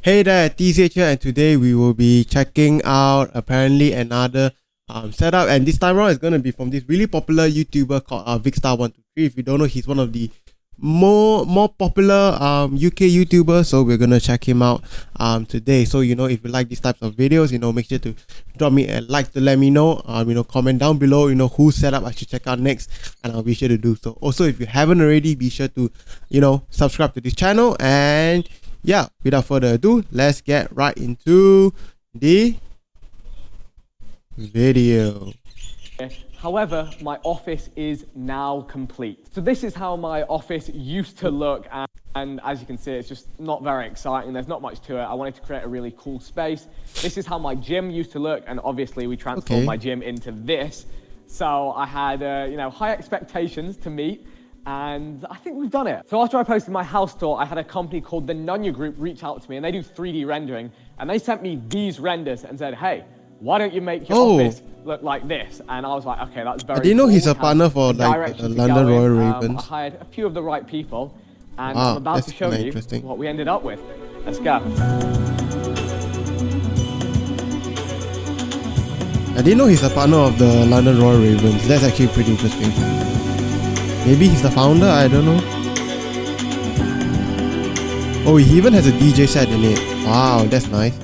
Hey there, TZH here, and today we will be checking out apparently another setup, and this time around it's gonna be from this really popular YouTuber called Vikstar123. If you don't know, he's one of the more popular UK YouTubers, so we're gonna check him out today. So if you like these types of videos, make sure to drop me a like to let me know. Comment down below whose setup I should check out next, and I'll be sure to do so. Also, if you haven't already, be sure to subscribe to this channel. And yeah, without further ado, let's get right into the video. However, my office is now complete. So this is how my office used to look, and as you can see, it's just not very exciting. There's not much to it. I wanted to create a really cool space. This is how my gym used to look, and obviously we transformed my gym into this. So I had high expectations to meet, and I think we've done it. So after I posted my house tour, I had a company called the Nunya Group reach out to me, and they do 3D rendering, and they sent me these renders and said, hey, why don't you make your office look like this? And I was like, okay, that's very cool. I didn't know he's a partner for like the London Royal Ravens. I hired a few of the right people, and I'm about to show you what we ended up with. Let's go. I didn't know he's a partner of the London Royal Ravens. That's actually pretty interesting. Maybe he's the founder, I don't know. Oh, he even has a DJ set in it. Wow, that's nice.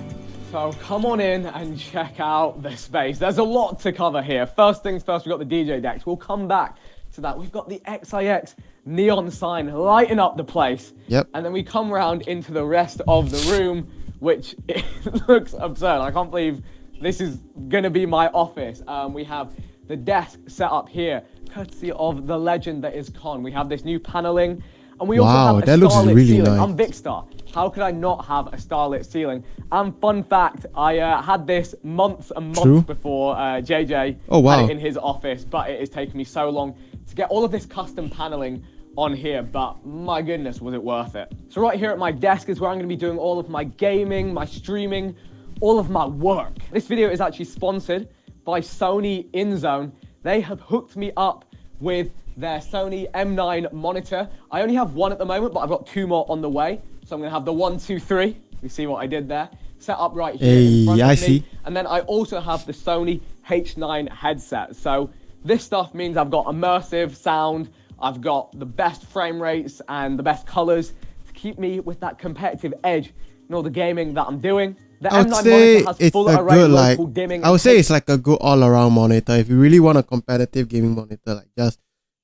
So come on in and check out the space. There's a lot to cover here. First things first, we've got the DJ decks. We'll come back to that. We've got the XIX neon sign lighting up the place. Yep. And then we come around into the rest of the room, which it looks absurd. I can't believe this is gonna be my office. We have the desk set up here, courtesy of the legend that is Con. We have this new paneling, and we also have a starlit ceiling. Nice. I'm Vikstar. How could I not have a starlit ceiling? And fun fact, I had this months and months before JJ had it in his office, but it has taken me so long to get all of this custom paneling on here, but my goodness, was it worth it. So right here at my desk is where I'm gonna be doing all of my gaming, my streaming, all of my work. This video is actually sponsored by Sony InZone. They have hooked me up with their Sony M9 monitor. I only have one at the moment, but I've got two more on the way. So I'm gonna have the 1, 2, 3. You see what I did there? Set up right here in front of me. See. And then I also have the Sony H9 headset. So this stuff means I've got immersive sound, I've got the best frame rates and the best colors to keep me with that competitive edge in all the gaming that I'm doing. I would say it's a good, like, I would say it's like a good all-around monitor. If you really want a competitive gaming monitor, like just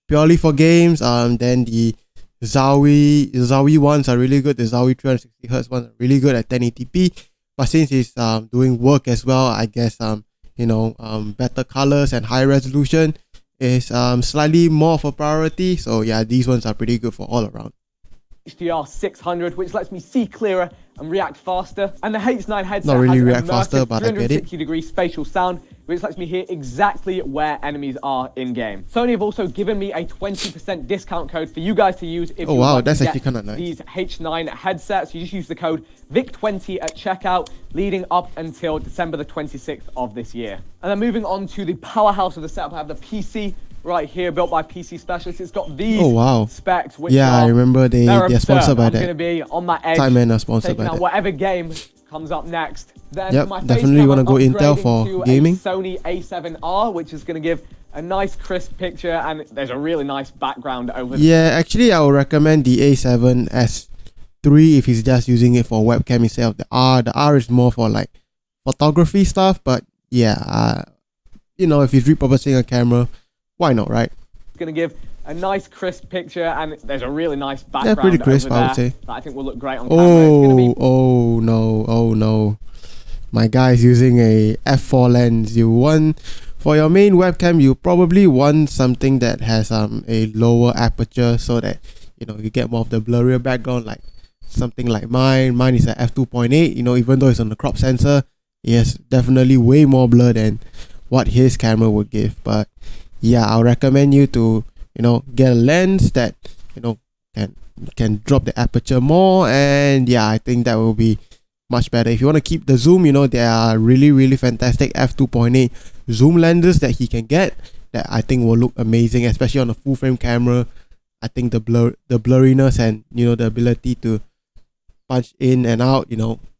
purely for games, then the Zowie ones are really good. The Zowie 360Hz ones are really good at 1080p. But since it's doing work as well, I guess better colors and high resolution is slightly more of a priority. So yeah, these ones are pretty good for all around. HDR 600, which lets me see clearer and react faster. And the H9 headset not really has react faster, but I get it. 360-degree spatial sound, which lets me hear exactly where enemies are in game. Sony have also given me a 20% discount code for you guys to use if you want to get these H9 headsets. You just use the code VIC20 at checkout, leading up until December the 26th of this year. And then moving on to the powerhouse of the setup, I have the PC right here, built by PC Specialists. It's got these specs, which I remember they're sponsored by that. I'm going to be on that edge, Time are sponsored by that. Whatever game comes up next. Then definitely want to go Intel for gaming. Sony A7R, which is going to give a nice crisp picture, and there's a really nice background over there. Yeah, actually I would recommend the A7S3 if he's just using it for webcam instead of the R. The R is more for like photography stuff, but yeah, if he's repurposing a camera, why not, right? It's going to give a nice crisp picture, and there's a really nice background. Yeah, pretty crisp, I would say. That I think will look great on camera. Oh no. My guy's using a f4 lens. For your main webcam, you probably want something that has a lower aperture so that you get more of the blurrier background, like something like mine. Mine is at f2.8. Even though it's on the crop sensor, yes, definitely way more blur than what his camera would give. But yeah, I'll recommend you to get a lens that can drop the aperture more, and yeah, I think that will be much better. If you want to keep the zoom, there are really fantastic f2.8 zoom lenses that he can get that I think will look amazing, especially on a full frame camera. I think the blurriness and the ability to punch in and out,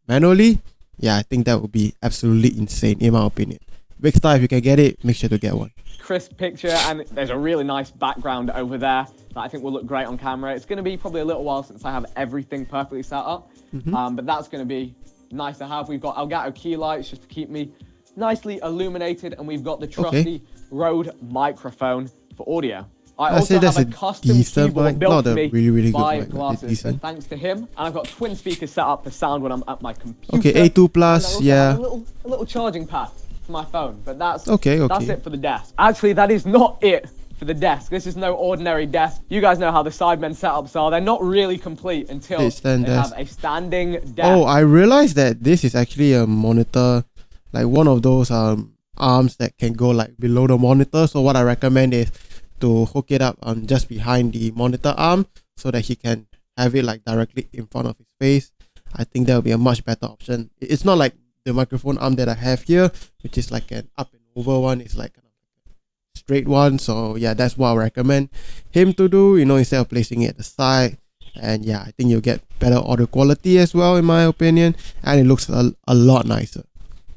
manually, yeah, I think that would be absolutely insane in my opinion. Vikstar, if you can get it, make sure to get one. Crisp picture, and there's a really nice background over there that I think will look great on camera. It's going to be probably a little while since I have everything perfectly set up, but that's going to be nice to have. We've got Elgato key lights just to keep me nicely illuminated, and we've got the trusty Rode microphone for audio. I also say that's have a a custom decent keyboard mic, built not for a me really good by mic, but Glasses, so decent. thanks to him. And I've got twin speakers set up for sound when I'm at my computer. Okay, A2 And I plus, also yeah. have a little charging pad for my phone, but that's Okay. that's it for the desk. Actually, that is not it for the desk. This is no ordinary desk. You guys know how the Sidemen setups are. They're not really complete until they have a standing desk. Oh, I realized that this is actually a monitor, like one of those arms that can go like below the monitor. So what I recommend is to hook it up just behind the monitor arm so that he can have it like directly in front of his face. I think that would be a much better option. It's not like the microphone arm that I have here, which is like an up and over one. It's like a straight one. So yeah, that's what I recommend him to do, instead of placing it at the side. And yeah, I think you'll get better audio quality as well, in my opinion, and it looks a lot nicer.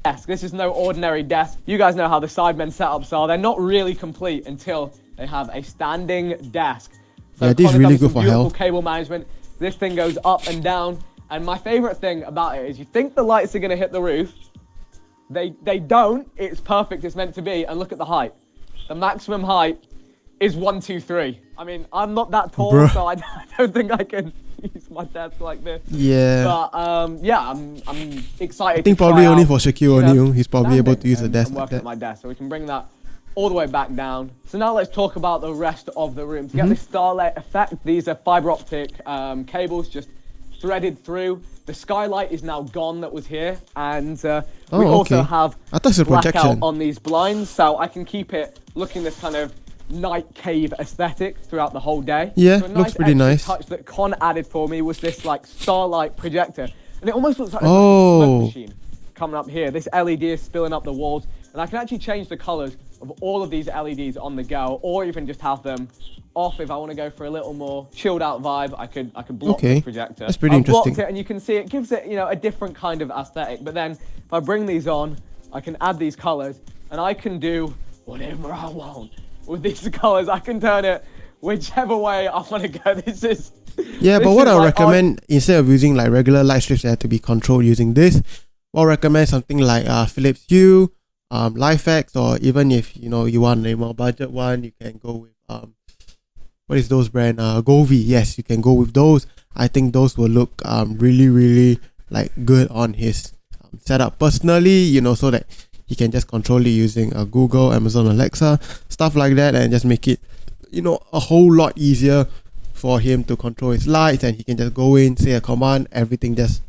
Desk. This is no ordinary desk. You guys know how the Sidemen setups are. They're not really complete until they have a standing desk. So yeah, this is really good for beautiful health. cable management. This thing goes up and down. And my favorite thing about it is you think the lights are going to hit the roof. They don't. It's perfect. It's meant to be. And look at the height. The maximum height is 123. I mean, I'm not that tall, Bruh. so I don't think I can use my desk like this. Yeah. But yeah, I'm excited. I think to probably try only out, for Shaquille O'Neal, he's probably able to use a and desk like working at that. my desk, so we can bring that all the way back down. So now let's talk about the rest of the room. To get this starlight effect, these are fiber optic cables just threaded through. The skylight is now gone that was here, and we also have I thought it was a blackout projection. on these blinds, so I can keep it looking this kind of night cave aesthetic throughout the whole day. Yeah, so a looks pretty extra nice. touch that Con added for me was this like starlight projector, and it almost looks like a smoke machine coming up here. This LED is spilling up the walls, and I can actually change the colors of all of these LEDs on the go, or even just have them off if I want to go for a little more chilled out vibe. I could block the projector. That's pretty interesting. Blocked it, and you can see it gives it a different kind of aesthetic. But then if I bring these on, I can add these colors, and I can do whatever I want with these colors. I can turn it whichever way I want to go. This is but what I recommend, instead of using like regular light strips that have to be controlled using this, I'll recommend something like Philips Hue, Lifex, or even if you want a more budget one, you can go with what is those brand? Govee. Yes, you can go with those. I think those will look really like good on his setup personally, so that he can just control it using Google, Amazon Alexa, stuff like that, and just make it a whole lot easier for him to control his lights, and he can just go in, say a command, everything just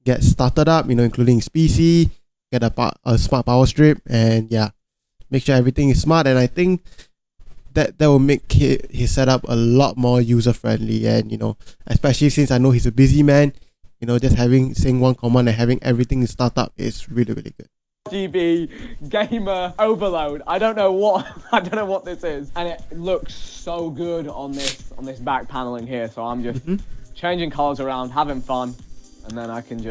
gets started up, including his PC, get a smart power strip, and yeah, make sure everything is smart. And I think that will make his setup a lot more user friendly, and especially since I know he's a busy man, just saying one command and having everything start up is really good. RGB gamer overload. I don't know what this is, and it looks so good on this back paneling here. So I'm just changing colors around, having fun, and then I can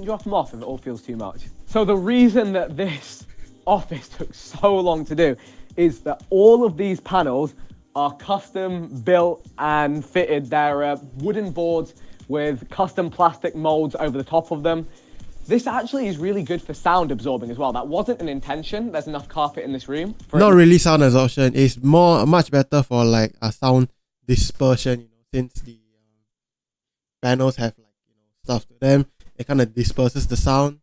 drop them off if it all feels too much. So the reason that this office took so long to do is that all of these panels are custom built and fitted. They're wooden boards with custom plastic molds over the top of them. This actually is really good for sound absorbing as well. That wasn't an intention. There's enough carpet in this room. Not really sound absorption. It's much better for like a sound dispersion, since the panels have like stuff to them. It kind of disperses the sound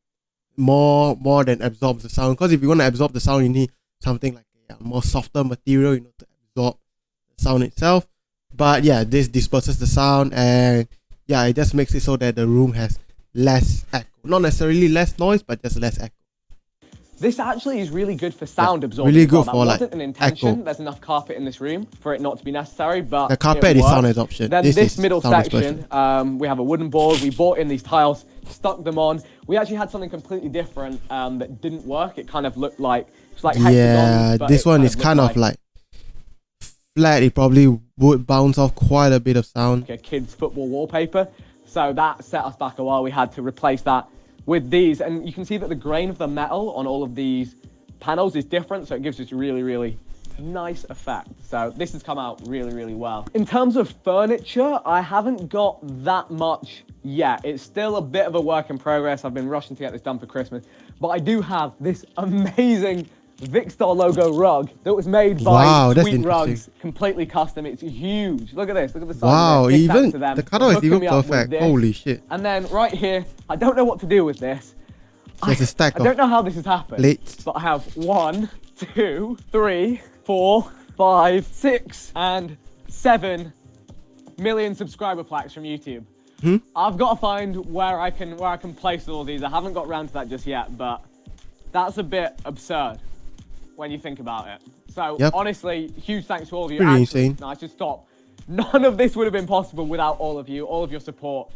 more than absorbs the sound. Because if you want to absorb the sound, you need something like a more softer material, to absorb the sound itself. But yeah, this disperses the sound, and yeah, it just makes it so that the room has less echo. Not necessarily less noise, but just less echo. This actually is really good for sound absorption. Really good that for wasn't like an intention. echo. There's enough carpet in this room for it not to be necessary, but the carpet is sound absorption. Then this middle section, we have a wooden board. We bought in these tiles, stuck them on. We actually had something completely different that didn't work. It kind of looked like hexagons, but this one is kind of like flat. It probably would bounce off quite a bit of sound. A kid's football wallpaper. So that set us back a while. We had to replace that with these, and you can see that the grain of the metal on all of these panels is different, so it gives us really, really nice effect. So this has come out really, really well. In terms of furniture, I haven't got that much yet. It's still a bit of a work in progress. I've been rushing to get this done for Christmas, but I do have this amazing Vikstar logo rug that was made by Sweet Rugs, completely custom. It's huge. Look at this. Look at the size. Wow, of it. even the cutout is even perfect. Holy shit. And then right here, I don't know what to do with this. There's a stack I don't know how this has happened. Plates. But I have 1, 2, 3, 4, 5, 6, and 7 million subscriber plaques from YouTube. I've got to find where I can place all these. I haven't got around to that just yet, but that's a bit absurd when you think about it. So honestly, huge thanks to all of you. Pretty insane. No, I should stop. None of this would have been possible without all of you, all of your support.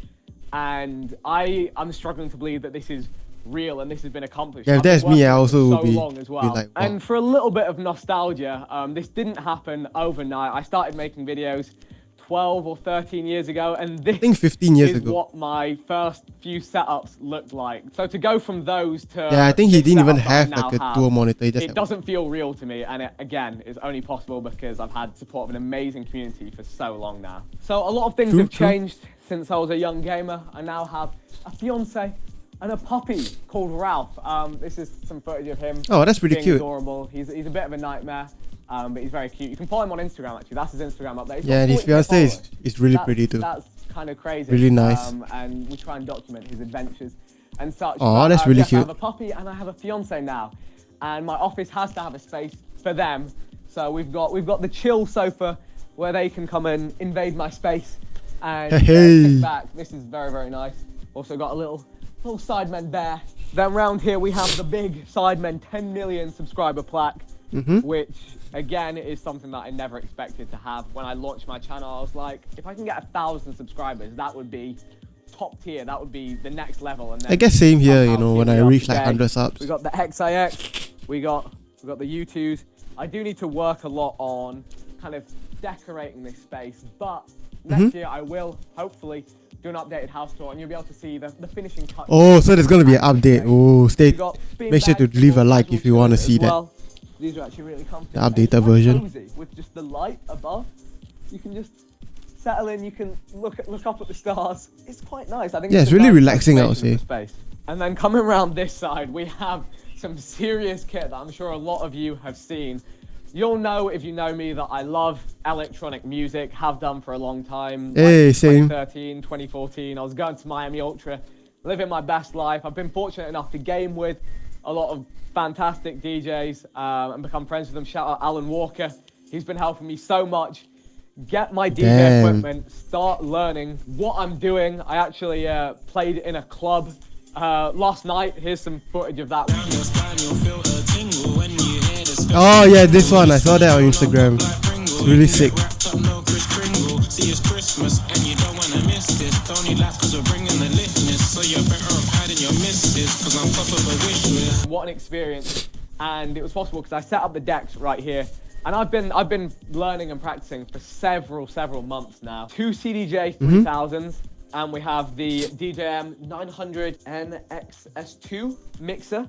And I'm struggling to believe that this is real and this has been accomplished. Yeah, if that's me, I also would be long as well. Like, wow. And for a little bit of nostalgia, this didn't happen overnight. I started making videos 12 or 13 years ago, and this, I think 15 years is ago. what my first few setups looked like. So to go from those to I think he didn't even have have like a dual monitor. It doesn't feel real to me, and it again is only possible because I've had support of an amazing community for so long now. So a lot of things have changed since I was a young gamer. I now have a fiance and a puppy called Ralph. This is some footage of him. Oh, that's pretty cute. Adorable. He's a bit of a nightmare. But he's very cute. You can follow him on Instagram, actually. That's his Instagram up there. Yeah, and his fiance is really pretty too. That's kind of crazy. Really nice. And we try and document his adventures and such. Oh, that's really cute. I have a puppy and I have a fiance now. And my office has to have a space for them. So we've got the chill sofa where they can come and invade my space and sit back. This is very, very nice. Also got a little Sidemen bear. Then round here we have the big Sidemen 10 million subscriber plaque, which again is something that I never expected to have. When I launched my channel, I was like, if I can get 1,000 subscribers, that would be top tier. That would be the next level. And then I guess same here, you know, when I reach like 100 subs. We got the XIX, we got the U2s. I do need to work a lot on kind of decorating this space, but next year I will hopefully do an updated house tour and you'll be able to see the finishing touch. Oh, so there's gonna be an update. Oh, make sure to leave a like if you want to see that. These are actually really comfortable. The updated version. Cozy, with just the light above, you can just settle in. You can look up at the stars. It's quite nice. I think. Yeah, it's really relaxing, I would say. Space. And then coming around this side, we have some serious kit that I'm sure a lot of you have seen. You'll know if you know me that I love electronic music, have done for a long time. Hey, same. 2013, 2014, I was going to Miami Ultra, living my best life. I've been fortunate enough to game with a lot of fantastic DJs and become friends with them. Shout out Alan Walker. He's been helping me so much. Get my DJ equipment, start learning what I'm doing. I actually played in a club last night. Here's some footage of that. Oh yeah, this one, I saw that on Instagram. It's really sick. What an experience. And it was possible because I set up the decks right here. And I've been learning and practicing for several months now. 2 CDJ 3000s, and we have the DJM 900 NXS2 mixer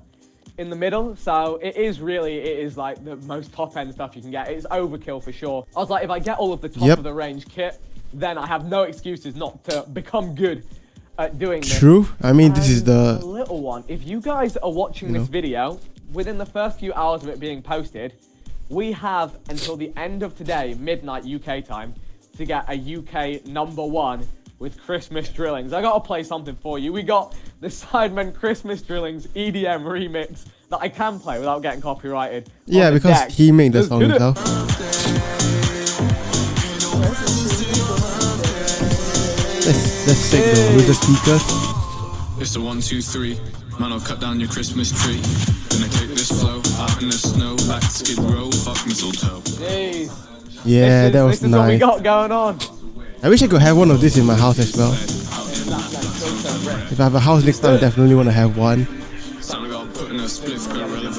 in the middle. So it is like the most top end stuff you can get. It's overkill for sure. I was like, if I get all of the top of the range kit, then I have no excuses not to become good at doing this. True. I mean, this is the little one. If you guys are watching this video, within the first few hours of it being posted, we have until the end of today, midnight UK time, to get a UK #1 with Christmas Drillings. I gotta play something for you. We got the Sidemen Christmas Drillings EDM remix that I can play without getting copyrighted. Yeah, because he made the song himself. That's sick though, with the speakers. It's a 1, 2, 3. Man, I'll cut down your Christmas tree. Gonna take this flow out in the snow like Skid Row. Fuck mistletoe. Jeez. Yeah, that was nice. This is what we got going on. I wish I could have one of this in my house as well. If I have a house next time, I definitely want to have one.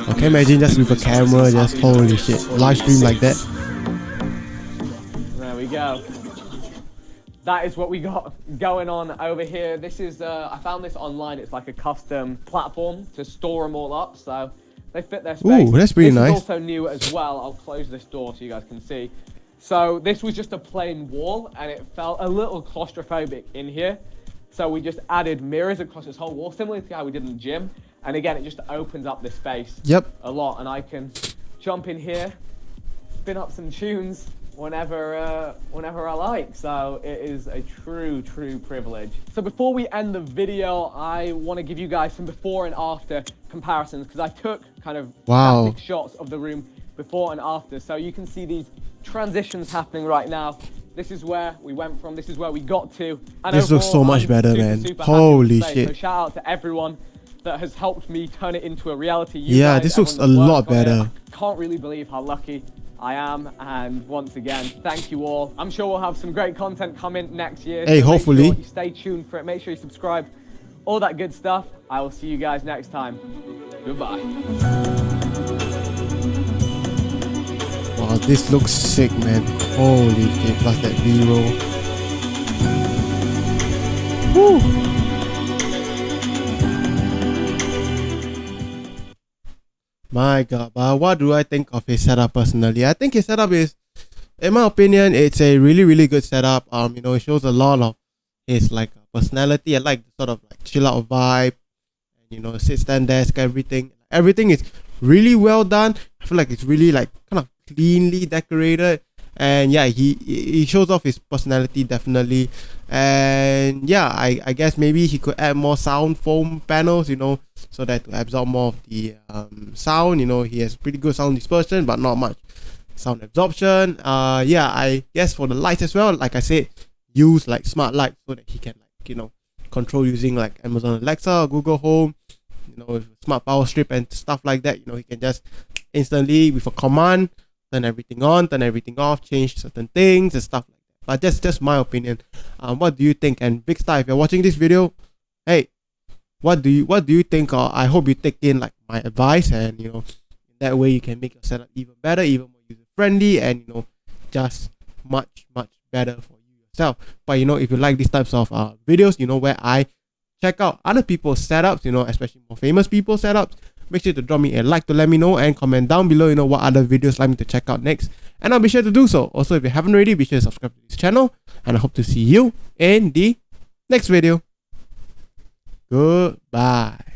Okay, imagine just with a camera, just holy shit, live stream like that. There we go. that is what we got going on over here. This is, I found this online. It's like a custom platform to store them all up. So they fit their space. Ooh, that's pretty nice. nice. This is also new as well. I'll close this door so you guys can see. So this was just a plain wall and it felt a little claustrophobic in here. So we just added mirrors across this whole wall, similar to how we did in the gym. And again, it just opens up the space a lot. And I can jump in here, spin up some tunes whenever I like. So it is a true privilege. So before we end the video, I want to give you guys some before and after comparisons, because I took kind of static shots of the room before and after. So you can see these transitions happening right now. This is where we went from, this is where we got to. And this looks so much better, man. Holy shit. So shout out to everyone that has helped me turn it into a reality. Yeah, this looks a lot better. I can't really believe how lucky I am. And once again, thank you all. I'm sure we'll have some great content coming next year. Hey, so hopefully. Make sure you stay tuned for it. Make sure you subscribe. All that good stuff. I will see you guys next time. Goodbye. Wow, this looks sick, man. Holy shit, plus that B-roll. Woo! My god, but what do I think of his setup personally? I think his setup is, in my opinion, it's a really good setup. You know, it shows a lot of his like personality. I like the sort of like chill out vibe. You know, sit stand desk, everything. Everything is really well done. I feel like it's really like kind of cleanly decorated, and yeah, he shows off his personality definitely. And yeah, I guess maybe he could add more sound foam panels, you know, so that to absorb more of the sound. You know, he has pretty good sound dispersion but not much sound absorption. Yeah, I guess for the lights as well, like I said, use like smart lights so that he can like, you know, control using like Amazon Alexa or Google Home, you know, with smart power strip and stuff like that. You know, he can just instantly with a command turn everything on, turn everything off, change certain things and stuff like that. But that's just my opinion. What do you think? And Vikstar, if you're watching this video, hey, what do you think? I hope you take in like my advice, and you know, that way you can make your setup even better, even more user friendly, and you know, just much better for you yourself. But you know, if you like these types of videos, you know, where I check out other people's setups, you know, especially more famous people's setups, make sure to drop me a like to let me know, and comment down below, you know, what other videos like me to check out next, and I'll be sure to do so. Also, if you haven't already, be sure to subscribe to this channel, and I hope to see you in the next video. Goodbye.